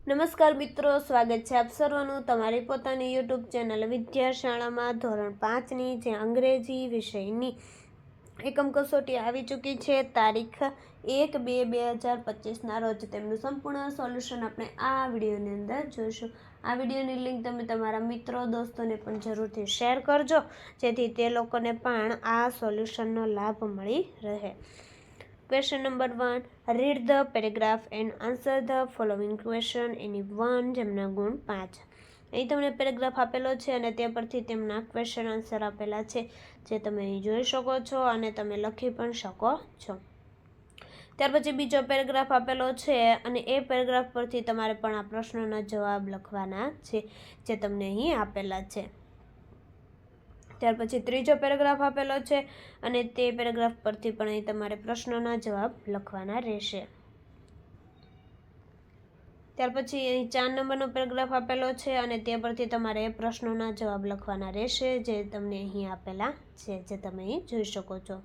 નમસ્કાર મિત્રો, સ્વાગત છે આપ સર્વનું તમારી પોતાની યુટ્યુબ ચેનલ વિદ્યાશાળામાં ધોરણ 5ની જે અંગ્રેજી વિષયની એકમ કસોટી આવી ચૂકી છે તારીખ 1/2/2025ના રોજ તેમનું સંપૂર્ણ સોલ્યુશન આપણે આ વિડીયોની અંદર જોઈશું। આ વિડીયોની લિંક તમે તમારા મિત્રો દોસ્તોને પણ જરૂરથી શેર કરજો જેથી તે લોકોને પણ આ સોલ્યુશનનો લાભ મળી રહે। Question number 1. Read the paragraph and answer the following question in 1 જેમના ગુણ 5। અહીં તમને પેરેગ્રાફ આપેલો છે અને તે પરથી તેમના ક્વેશ્ચન આન્સર આપેલા છે જે તમે અહીં જોઈ શકો છો અને તમે લખી પણ શકો છો। ત્યાર પછી બીજો પેરેગ્રાફ આપેલો છે અને એ પેરેગ્રાફ પરથી તમારે પણ આ પ્રશ્નોના જવાબ લખવાના છે જે તમને અહીં આપેલા છે। ત્યાર પછી ત્રીજો પેરેગ્રાફ આપેલો છે અને તે પેરેગ્રાફ પરથી પણ અહીં તમારે પ્રશ્નોના જવાબ લખવાના રહેશે। ત્યાર પછી અહીં 4 નંબરનો પેરેગ્રાફ આપેલો છે અને તે પરથી તમારે પ્રશ્નોના જવાબ લખવાના રહેશે જે તમને અહીં આપેલા છે જે તમે અહીં જોઈ શકો છો।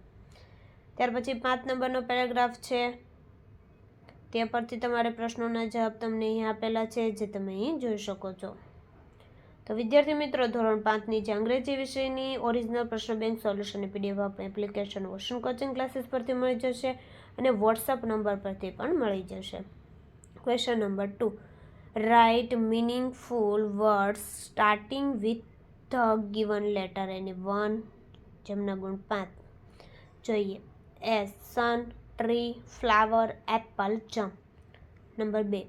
ત્યાર પછી 5 નંબરનો પેરેગ્રાફ છે તે પરથી તમારે પ્રશ્નોના જવાબ તમને અહીં આપેલા છે જે તમે અહીં જોઈ શકો છો। તો વિદ્યાર્થી મિત્રો, ધોરણ 5ની જે અંગ્રેજી વિષયની ઓરિજિનલ પ્રશ્ન bank solution PDF application ocean coaching classes પરથી મળી જશે અને વોટ્સઅપ નંબર પરથી પણ મળી જશે। Question number 2. Write meaningful words starting with the given letter any 1 જેમના ગુણ 5 જોઈએ। S sun, tree, flower, apple, jump. Number 2.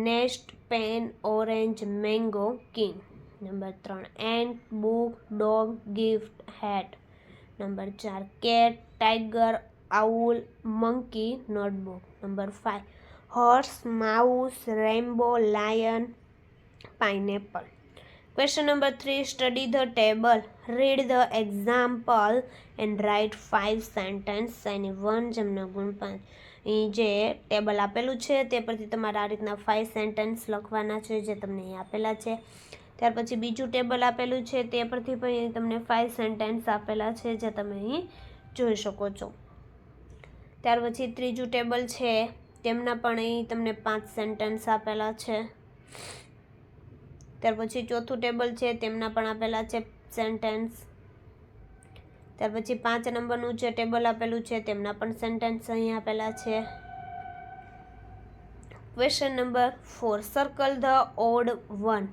Nest, pen, orange, mango, king. Number 3. Ant, book, dog, gift, hat. Number 4. Cat, tiger, owl, monkey, notebook. Number 5. Horse, mouse, rainbow, lion, pineapple. Question number 3. Study the table, read the example and write 5 sentence any 1 જેમના ગુણ 5। અહીં જે table આપેલું છે તે પરથી તમારે આ રીતના 5 સેન્ટેન્સ લખવાના છે જે તમને અહીં આપેલા છે। ત્યાર પછી બીજું ટેબલ આપેલું છે તે પરથી પણ તમને 5 સેન્ટેન્સ આપેલા છે જે તમે અહીં જોઈ શકો છો। ત્યાર પછી ત્રીજું ટેબલ છે તેમના પણ અહીં તમને 5 સેન્ટેન્સ આપેલા છે। ત્યાર પછી ચોથું ટેબલ છે તેમના પણ આપેલા છે સેન્ટેન્સ। ત્યાર પછી 5 નંબરનું જે ટેબલ આપેલું છે તેમના પણ સેન્ટેન્સ અહીં આપેલા છે। Question number 4. Circle the odd one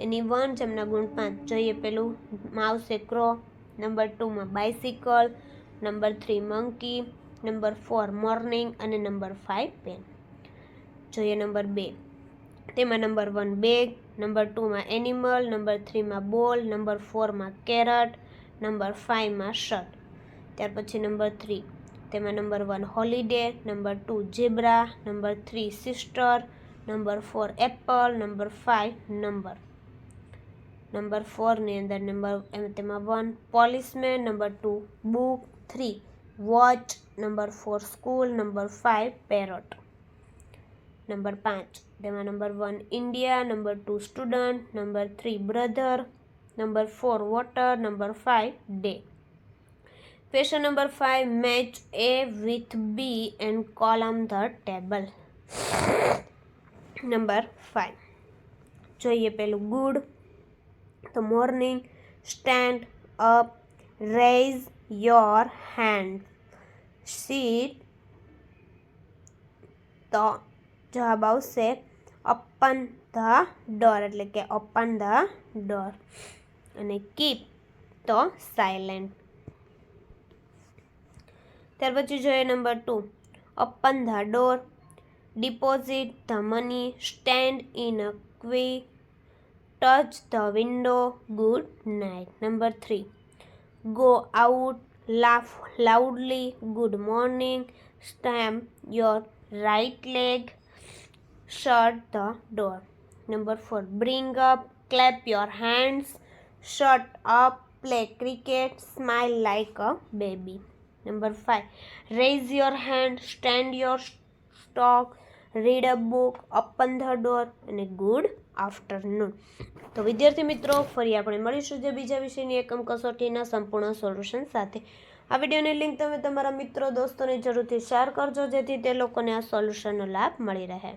any 1 જેમના ગુણ 5 જોઈએ। પેલું માઉસ એ ક્રો, નંબર 2માં bicycle, number 3 monkey, number 4 morning અને નંબર 5 પેન। જોઈએ નંબર 2 તેમાં નંબર 1 બેગ, નંબર 2માં એનિમલ, નંબર 3માં બોલ, નંબર 4માં કેરટ, નંબર 5માં શર્ટ। ત્યાર પછી નંબર 3 તેમાં number 1 holiday, number 2 zebra, number 3 sister, number 4 Apple, number 5 number 4ની અંદર તેમાં 1 policeman, number 2 book, 3 watch, number 4 school, number 5 parrot. Number 5 તેમાં number 1 India, number 2 student, number 3 brother, number 4 water, number 5 day. Question number 5. Match A with B and column the table. Number 5 જોઈએ પેલું good તો morning, stand up, raise your hand, sit તો જવાબ આવશે open the door એટલે કે open the door અને keep તો સાયલેન્ટ। ત્યાર પછી જોઈએ number 2 open the door, deposit the money, stand in a queue, touch the window, good night. Number 3 go out, laugh loudly, good morning, stamp your right leg, shut the door. Number 4 bring up, clap your hands, shut up, play cricket, smile like a baby. Number 5 raise your hand, stand your stock, read a book, open the door અને good afternoon. તો વિદ્યાર્થી મિત્રો, ફરી આપણે મળીશું જે બીજા વિષયની એકમ કસોટીના સંપૂર્ણ સોલ્યુશન સાથે। આ વિડીયોની લિંક તમે તમારા મિત્રો દોસ્તોને જરૂરથી શેર કરજો જેથી તે લોકોને આ સોલ્યુશનનો લાભ મળી રહે।